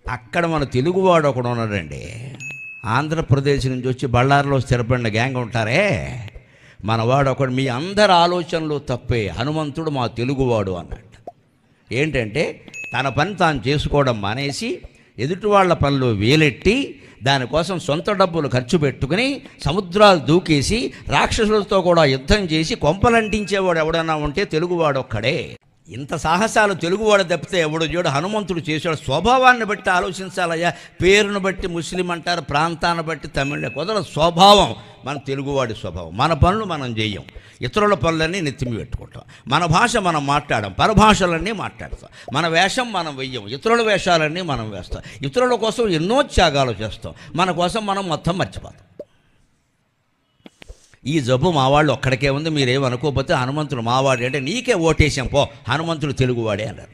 అక్కడ మన తెలుగువాడు ఒకడు ఉన్నాడండి. ఆంధ్రప్రదేశ్ నుంచి వచ్చి బళ్ళారిలో స్థిరపడిన గ్యాంగ్ ఉంటారే, మనవాడు ఒకడు, మీ అందరి ఆలోచనలు తప్పే, హనుమంతుడు మా తెలుగువాడు అన్నట్టు. ఏంటంటే తన పని తాను చేసుకోవడం మానేసి ఎదుటి వాళ్ళ పనులు వేలెట్టి దానికోసం సొంత డబ్బులు ఖర్చు పెట్టుకుని సముద్రాలు దూకేసి రాక్షసులతో కూడా యుద్ధం చేసి కొంపలంటించేవాడు ఎవడన్నా ఉంటే తెలుగువాడు ఒక్కడే. ఇంత సాహసాలు తెలుగువాడు తప్పితే ఎవడు చూడు హనుమంతుడు చేసాడు. స్వభావాన్ని బట్టి ఆలోచించాలయ్యా. పేరును బట్టి ముస్లిం అంటారు, ప్రాంతాన్ని బట్టి తమిళ కుదర. స్వభావం మన తెలుగువాడి స్వభావం. మన పనులు మనం చేయం, ఇతరుల పనులన్నీ నెత్తిమి పెట్టుకుంటాం. మన భాష మనం మాట్లాడం, పరభాషలన్నీ మాట్లాడతాం. మన వేషం మనం వెయ్యం, ఇతరుల వేషాలన్నీ మనం వేస్తాం. ఇతరుల కోసం ఎన్నో త్యాగాలు చేస్తాం, మన కోసం మనం మొత్తం మర్చిపోతాం. ఈ జబ్బు మావాళ్ళు ఒక్కడికే ఉంది. మీరేమనుకోకపోతే హనుమంతుడు మావాడు అంటే నీకే ఓటేసాం పో, హనుమంతుడు తెలుగువాడే అన్నారు.